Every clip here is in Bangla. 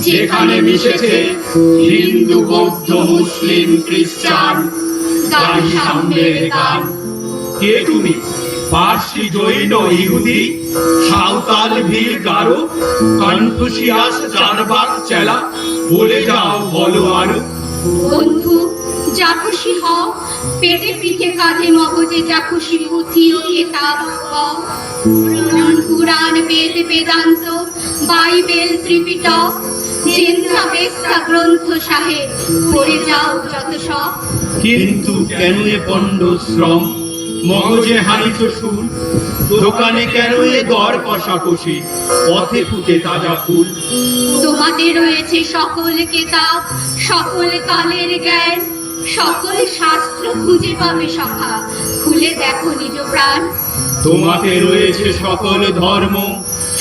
যেখানে মিশেছে হিন্দু, বৌদ্ধ, মুসলিম, খ্রিস্টান, গান সাম্যের গান। কে তুমি? পার্সি, জৈন, ইহুদি, সাঁওতাল, ভিল, গারো, কনফুসিয়াস, চারবাক, চেলা, বলে যাও, বলো আরো। বন্ধু, যা খুশি হও, পেটে পিঠে কাঁধে মগজে যা খুশি পুঁথি ও কেতাব হও। পুরাণ, বেদ, বেদান্ত, বাইবেল, ত্রিপিটক, জেন্দ্রা, বেস্তা, গ্রন্থ সাহেব, পড়ে যাও যত সব। কিন্তু কেন এ পণ্ড শ্রম, মগজে হানিত সুর, দোকানে কেন এ দর কষাকষি, পথে ফুটে তাজা ফুল। তোমাদের রয়েছে সকল কেতাব, সকল কালের জ্ঞান, সকল শাস্ত্র খুঁজে পাবে সখা, খুলে দেখো নিজ প্রাণ। তোমাতে রয়েছে সকল ধর্ম,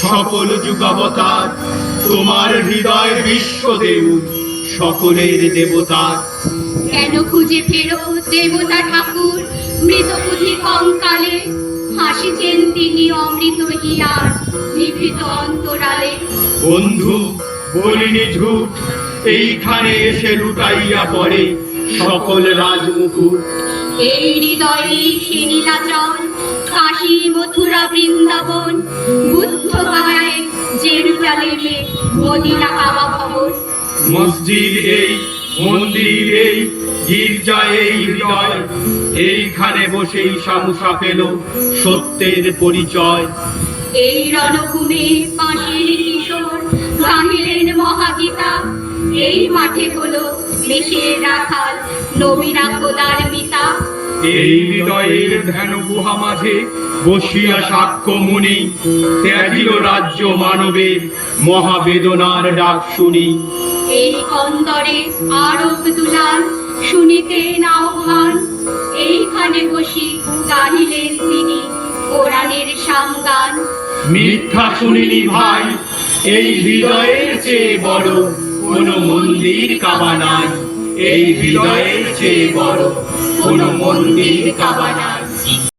সকল যুগাবতার, তোমার হৃদয় বিশ্ব দেউল, সকলের দেবতার। কেন খুঁজে ফেরো দেবতা ঠাকুর মৃত পুঁথি কঙ্কালে, হাসিছেন তিনি অমৃত হিয়ার নিভৃত অন্তরালে। বন্ধু, বলিনি ঝুট, এইখানে এসে লুটাইয়া পড়ে সকল রাজমুকুট। এই হৃদয়ে সে নীলাচল, কাশী, মথুরা, বৃন্দাবন, বুদ্ধ গায়ে, জেরুজালেমে, মদিনা, কাবা ভবন। মসজিদ এই, মন্দির এই, গির্জা এই হৃদয়, এইখানে বসেই সামুসা পেল সত্যের পরিচয়। এই রণভূমে বাঁশির কিশোর গাহিলেন মহাগীতা, এই মাঠে হলো দেশের রাখাল নবীরা খোদার পিতা। এই হৃদয়ের ধ্যান গুহা মাঝে বসিয়া সাক্ষ্য মুনি, ত্যাজিল রাজ্য মানবের মহাবেদনার ডাক শুনি। এই কন্দরে আরব দুলাল শুনিতেন আহ্বান, এইখানে বসি গাহিলেন তিনি কোরআনের সামগান। মিথ্যা শুনিনি ভাই, এই হৃদয়ের চেয়ে বড় কোন মন্দির কাবা নাই, এই হৃদয়ের চেয়ে বড় কোন মন্দির কাবা নাই।